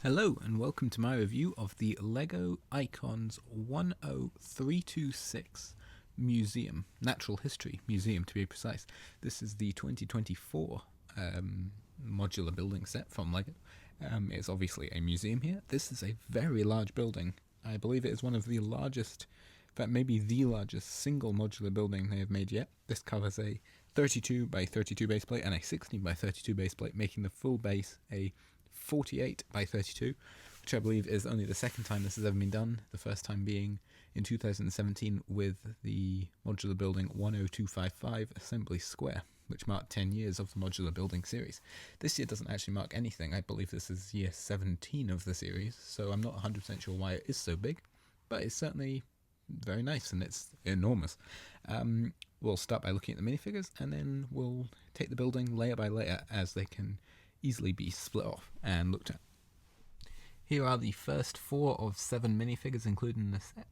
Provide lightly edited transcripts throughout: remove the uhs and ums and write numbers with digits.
Hello and welcome to my review of the LEGO Icons 10326 Museum, Natural History Museum to be precise. This is the 2024 modular building set from LEGO. It's obviously a museum here. This is a very large building. I believe it is one of the largest, in fact maybe the largest single modular building they have made yet. This covers a 32 by 32 base plate and a 16 by 32 base plate, making the full base a 48 by 32, which I believe is only the second time this has ever been done, the first time being in 2017 with the modular building 10255 Assembly Square, which marked 10 years of the modular building series. This year doesn't actually mark anything. I believe this is year 17 of the series, so I'm not 100% sure why it is so big, but it's certainly very nice and it's enormous. We'll start by looking at the minifigures and then we'll take the building layer by layer as they can easily be split off and looked at. Here are the first 4 of 7 minifigures included in the set.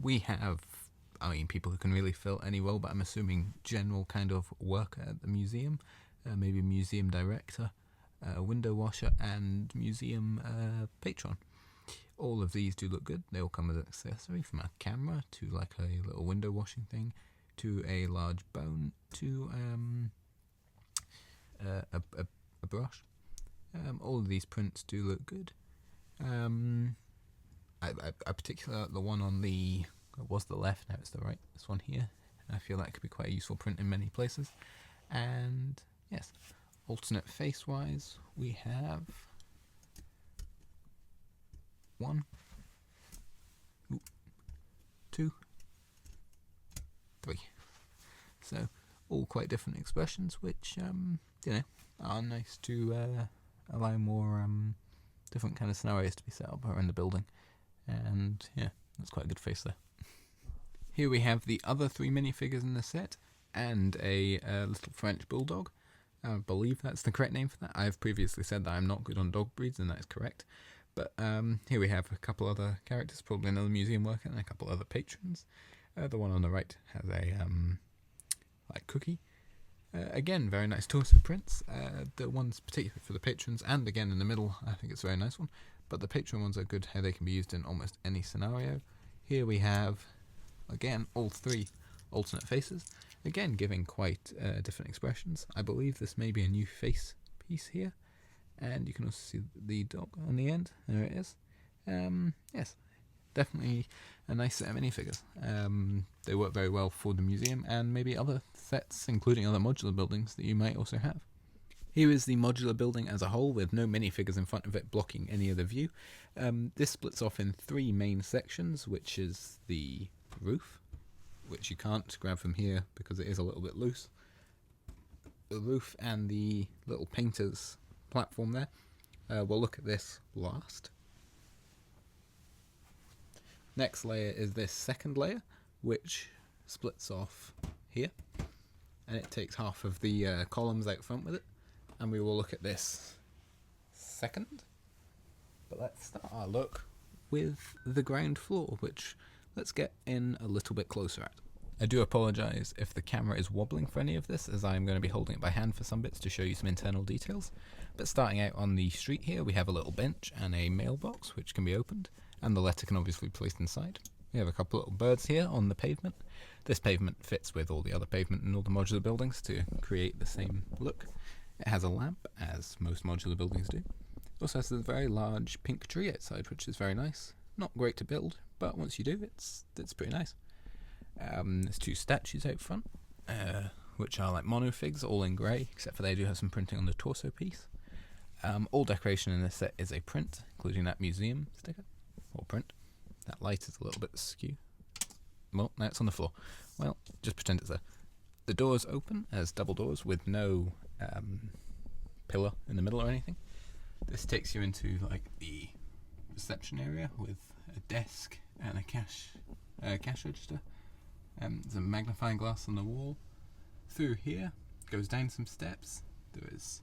We have, people who can really fill any role, but I'm assuming general kind of worker at the museum, maybe museum director, window washer, and museum patron. All of these do look good. They all come with an accessory, from a camera to like a little window washing thing, to a large bone, to a brush. All of these prints do look good. I particularly like the one on the, it was the left, now it's the right, this one here. I feel that could be quite a useful print in many places. And yes, alternate face wise, we have 1, 2, 3. So all quite different expressions, which are nice to allow more different kind of scenarios to be set up around the building. And yeah, that's quite a good face there. Here we have the other 3 minifigures in the set and a little French bulldog. I believe that's the correct name for that. I've previously said that I'm not good on dog breeds, and that is correct. But here we have a couple other characters, probably another museum worker and a couple other patrons. The one on the right has a like cookie. Again, very nice torso prints. The ones particularly for the patrons, and again in the middle, I think it's a very nice one. But the patron ones are good, how they can be used in almost any scenario. Here we have, again, all 3 alternate faces. Again, giving quite different expressions. I believe this may be a new face piece here. And you can also see the dog on the end. There it is. Yes, definitely a nice set of minifigures. They work very well for the museum and maybe other sets, including other modular buildings that you might also have. Here is the modular building as a whole, with no minifigures in front of it blocking any of the view. This splits off in 3 main sections, which is the roof, which you can't grab from here because it is a little bit loose. The roof and the little painter's platform there. We'll look at this last. Next layer is this second layer, which splits off here, and it takes half of the columns out front with it, and we will look at this second. But let's start our look with the ground floor, which let's get in a little bit closer at. I do apologise if the camera is wobbling for any of this, as I'm going to be holding it by hand for some bits to show you some internal details. But starting out on the street here, we have a little bench and a mailbox which can be opened, and the letter can obviously be placed inside. We have a couple little birds here on the pavement. This pavement fits with all the other pavement in all the modular buildings to create the same look. It has a lamp, as most modular buildings do. It also has a very large pink tree outside, which is very nice. Not great to build, but once you do, it's pretty nice. There's 2 statues out front, which are like monofigs, all in grey, except for they do have some printing on the torso piece. All decoration in this set is a print, including that museum sticker, or print. That light is a little bit askew. Well, now it's on the floor. Well, just pretend it's there. The doors open as double doors with no pillar in the middle or anything. This takes you into like the reception area with a desk and a cash register. There's a magnifying glass on the wall. Through here, goes down some steps. There is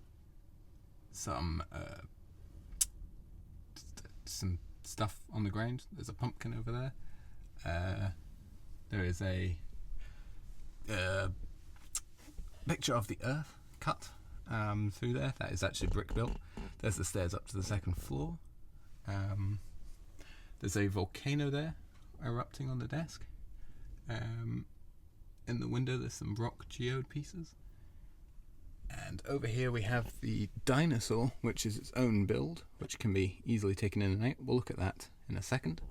some stuff on the ground. There's a pumpkin over there. There is a picture of the earth cut through there. That is actually brick built. There's the stairs up to the second floor. There's a volcano there erupting on the desk. In the window there's some rock geode pieces. And over here we have the dinosaur, which is its own build, which can be easily taken in and out. We'll look at that in a second.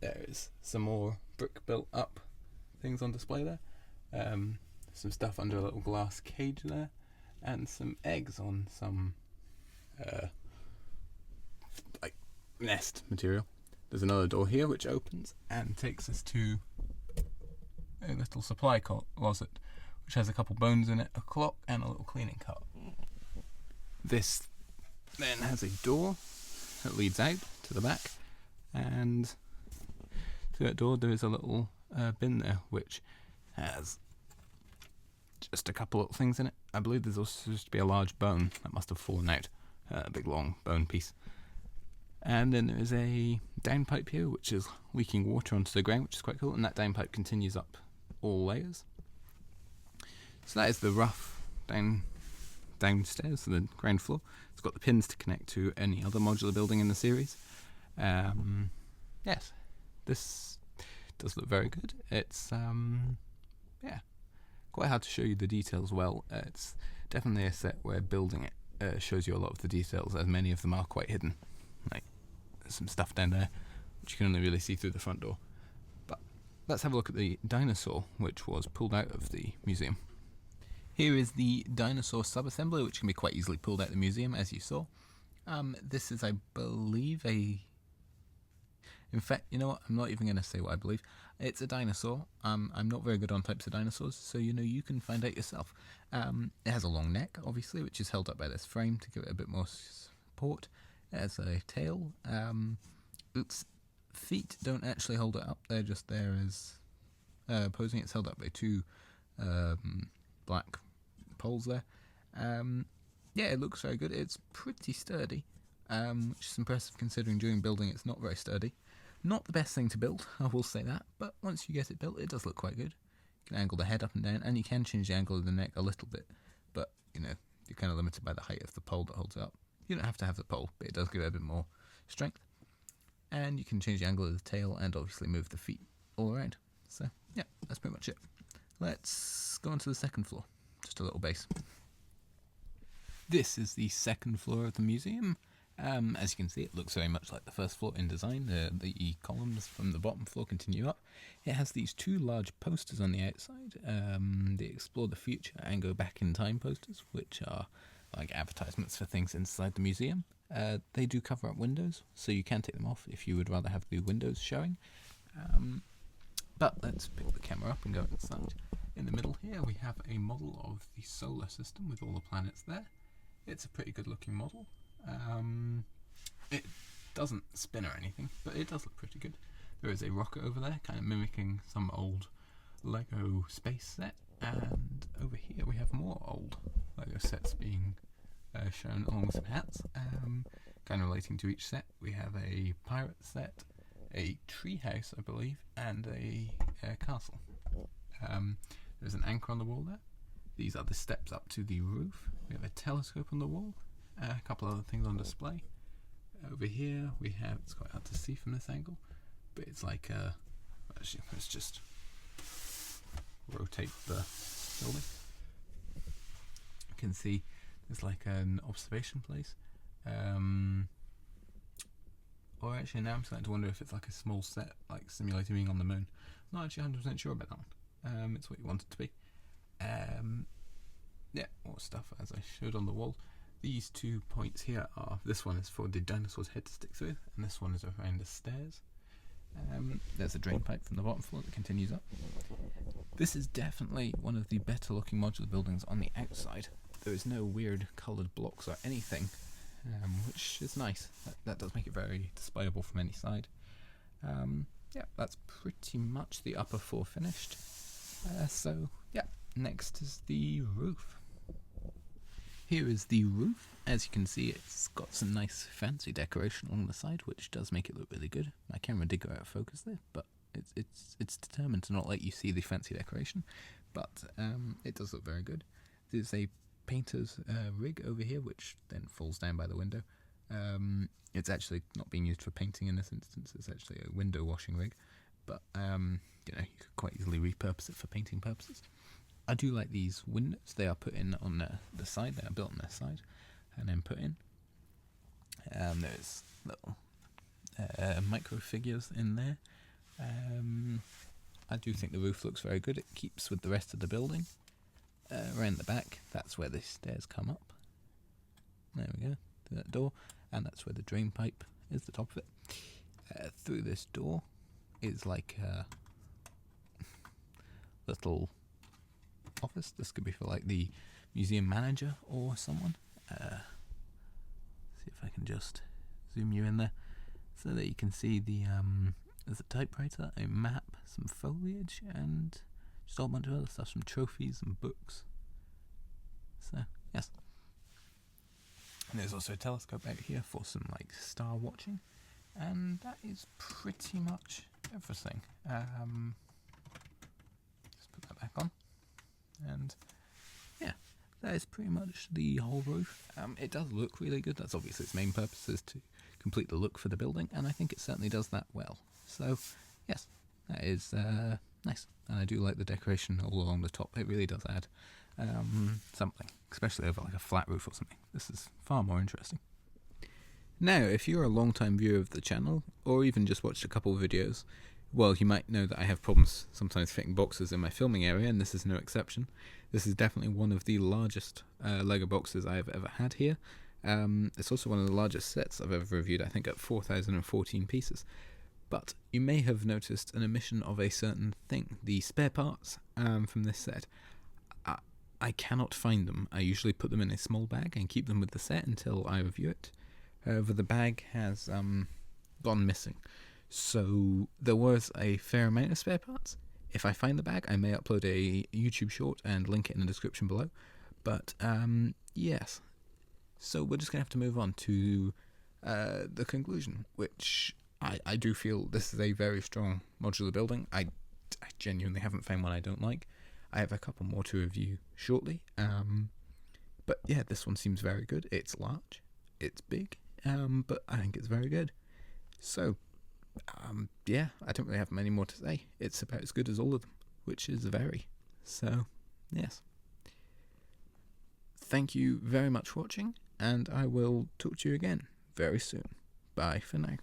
There is some more brick built up things on display there. Some stuff under a little glass cage there, and some eggs on some like nest material. There's another door here which opens and takes us to a little supply closet, which has a couple bones in it, a clock, and a little cleaning cart. This then has a door that leads out to the back, and through that door there is a little bin there which has just a couple little things in it. I believe there's also supposed to be a large bone that must have fallen out, a big long bone piece. And then there is a downpipe here which is leaking water onto the ground, which is quite cool, and that downpipe continues up all layers. So that is the rough downstairs to the ground floor. It's got the pins to connect to any other modular building in the series. Yes, this does look very good. It's quite hard to show you the details well. It's definitely a set where building it shows you a lot of the details, as many of them are quite hidden. Like, there's some stuff down there which you can only really see through the front door. But let's have a look at the dinosaur, which was pulled out of the museum. Here is the dinosaur sub-assembly, which can be quite easily pulled out of the museum, as you saw. This is, I believe, in fact, you know what, I'm not even going to say what I believe. It's a dinosaur. I'm not very good on types of dinosaurs, so you can find out yourself. It has a long neck, obviously, which is held up by this frame to give it a bit more support. It has a tail. Its feet don't actually hold it up, they're just there as posing. It's held up by two black poles there. Yeah, it looks very good. It's pretty sturdy, which is impressive considering during building it's not very sturdy. Not the best thing to build, I will say that, but once you get it built, it does look quite good. You can angle the head up and down, and you can change the angle of the neck a little bit, but you're kind of limited by the height of the pole that holds it up. You don't have to have the pole, but it does give it a bit more strength. And you can change the angle of the tail and obviously move the feet all around. So yeah, that's pretty much it. Let's go on to the second floor, just a little base. This is the second floor of the museum. As you can see, it looks very much like the first floor in design. The columns from the bottom floor continue up. It has these two large posters on the outside, the Explore the Future and Go Back in Time posters, which are like advertisements for things inside the museum. They do cover up windows, so you can take them off if you would rather have the windows showing. But let's pick the camera up and go inside. In the middle here we have a model of the solar system with all the planets there. It's a pretty good looking model. It doesn't spin or anything, but it does look pretty good. There is a rocket over there, kind of mimicking some old Lego space set, and over here we have more old Lego sets being shown along with some hats, kind of relating to each set. We have a pirate set, a treehouse I believe, and a castle. There's an anchor on the wall there. These are the steps up to the roof. We have a telescope on the wall, a couple other things on display. Over here we have, it's quite hard to see from this angle, but it's like actually let's just rotate the building. You can see there's like an observation place, or actually now I'm starting to wonder if it's like a small set, like simulating being on the moon. Not actually 100% sure about that one. It's what you want it to be. Yeah, more stuff as I showed on the wall. These 2 points here are, this one is for the dinosaur's head to stick through, and this one is around the stairs. There's a drain pipe from the bottom floor that continues up. This is definitely one of the better looking modular buildings on the outside. There is no weird coloured blocks or anything, which is nice. That does make it very displayable from any side. Yeah, that's pretty much the upper floor finished. So yeah, next is the roof. Here is the roof. As you can see, it's got some nice fancy decoration along the side, which does make it look really good. My camera did go out of focus there, but it's determined to not let you see the fancy decoration. But it does look very good. There's a painter's rig over here, which then falls down by the window. It's actually not being used for painting in this instance. It's actually a window washing rig, but you could quite easily repurpose it for painting purposes. I do like these windows. They are put in on the side. They are built on their side and then put in. There's little micro figures in there. I do think the roof looks very good. It keeps with the rest of the building. Around the back, that's where the stairs come up. There we go, through that door, and that's where the drain pipe is, the top of it. Through this door is like a little office. This could be for like the museum manager or someone. See if I can just zoom you in there so that you can see the there's a typewriter, a map, some foliage, and just a whole bunch of other stuff, some trophies and books. So yes, and there's also a telescope out here for some like star watching, and that is pretty much everything. Just put that back on, and yeah, that is pretty much the whole roof. It does look really good. That's obviously its main purpose, is to complete the look for the building, and I think it certainly does that well. So yes, that is nice, and I do like the decoration all along the top. It really does add something, especially over like a flat roof or something. This is far more interesting. Now, if you're a long-time viewer of the channel, or even just watched a couple of videos, well, you might know that I have problems sometimes fitting boxes in my filming area, and this is no exception. This is definitely one of the largest Lego boxes I have ever had here. It's also one of the largest sets I've ever reviewed, I think at 4,014 pieces. But you may have noticed an omission of a certain thing. The spare parts from this set, I cannot find them. I usually put them in a small bag and keep them with the set until I review it. However, the bag has gone missing. So there was a fair amount of spare parts. If I find the bag, I may upload a YouTube short and link it in the description below. But yes, so we're just going to have to move on to the conclusion, which I do feel this is a very strong modular building. I genuinely haven't found one I don't like. I have a couple more to review shortly. But yeah, this one seems very good. It's large, it's big, but I think it's very good. So yeah, I don't really have many more to say. It's about as good as all of them, which is very. So yes, thank you very much for watching, and I will talk to you again very soon. Bye for now.